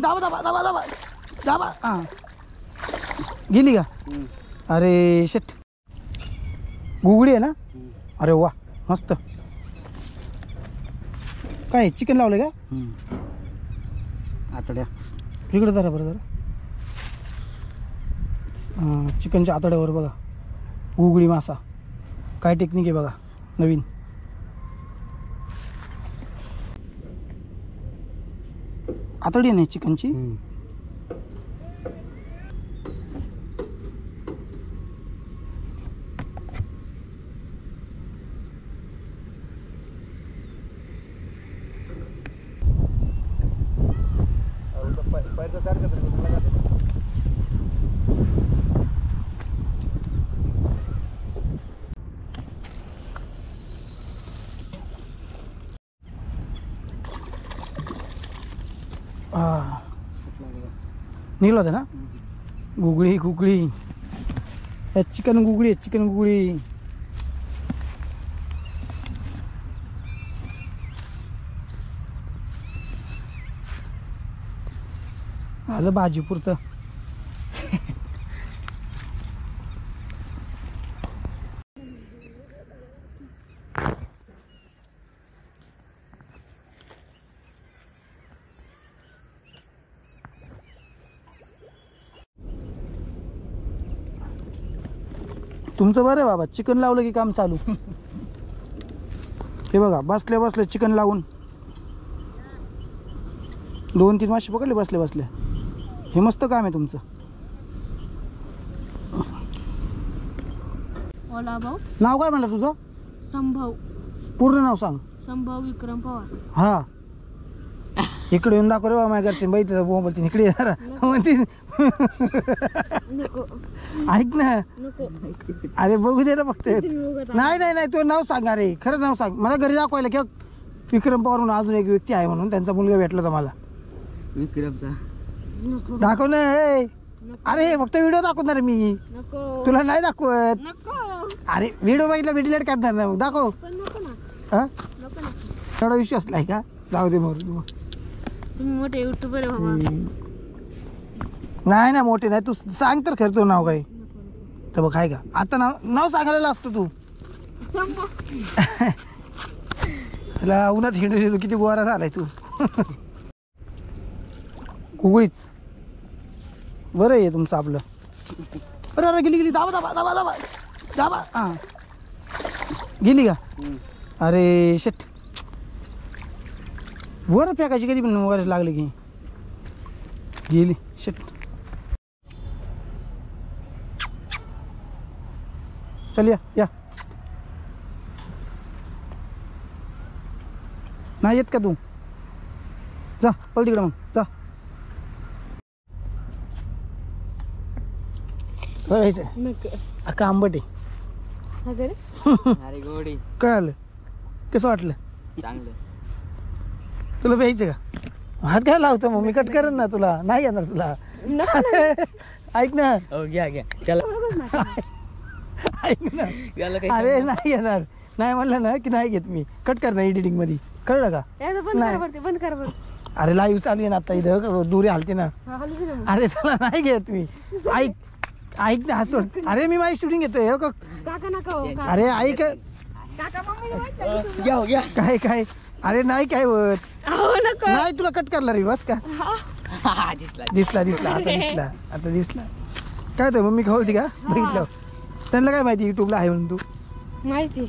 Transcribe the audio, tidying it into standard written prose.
दाबा दाबा दाबा दाबा दाबा हां गेली का? अरे शिट गुगडी आहे ना? अरे वा मस्त. काय चिकन लावले का? आतड्या इकडे जरा बरं जरा. चिकनच्या आतड्यावर बघा गुगडी मासा. काय टेक्निक आहे बघा नवीन. आतडी नाही चिकनची. निघलं होतं ना गुगळी गुगळी. Chicken गुगळी chicken गुगळी. आलं भाजी पुरतं. तुमचं बरं आहे बाबा. चिकन लावलं की काम चालू. हे बघा बसले बसले चिकन लावून 2-3 मासे पकडले बसले बसले. हे मस्त काम आहे तुमचं. नाव काय म्हणलं तुझं? संभव. पूर्ण नाव सांग. संभव विक्रम पवार. हा इकडे येऊन दाखव रे बाबा. माझ्या घरचे बाई बोलते इकडे जरा म्हणते. ऐक ना. अरे बघू दे ना फक्त. नाही नाही नाही तू नाव सांग. अरे खरं नाव सांग. मला घरी दाखवायला किंवा विक्रम पवार म्हणून अजून एक व्यक्ती आहे म्हणून त्यांचा मुलगा भेटला तर मला. विक्रमचा दाखव ना. अरे फक्त व्हिडिओ दाखवणार मी. तुला नाही दाखवत. अरे व्हिडिओ बघितला मी डिलीट करणार ना. मग दाखव. हा एवढा विश्वास नाही का? जाऊ दे मग. तुम्ही मोठे युट्यूबर आहे बाबा. नाही ना मोठे नाही. तू सांग तर खरं तू नाव काय. तर बघ आहे का आता नाव सांगायला असतो तू. तुला उन्हात हिंडू हिंडू किती गोरा झालाय तू. गुगळीच बरं आहे तुमचं आपलं. अरे अरे गेली गेली. दाबा दाबा दाबा दाबा दाबा हां गेली का? अरे शिट वर फेकायची कधी पण वर लागले की गेली. शिट चल या या. नाही येत का तू? जा पळ तिकडे मग जा. का आंबट आहे. अरे गोडी. काय आलं? कसं वाटलं? चांगलं. तुला प्यायचं का? हात काय लावतो मग मी कट करेन ना. तुला नाही येणार तुला. ऐक ना. घ्या घ्या चला. ऐक ना. अरे नाही येणार. नाही म्हणलं ना की नाही घेत मी. कट कर ना एडिटिंग मध्ये. कळलं का? बंद कर. अरे लाईव्ह चालू आहे ना आता. इथं दुरी हालते ना. अरे तुला नाही घेत मी. ऐक ऐक ना. हसून अरे मी माझी शूटिंग घेतोय. अरे ऐक. काय काय. अरे नाही काय होत. नाही तुला कट करला रे. बस का? दिसला दिसला आता दिसला आता दिसला. काय तर मम्मी खवलती का? बघितलं त्यांना काय माहिती युट्यूबला आहे म्हणून. तू माहिती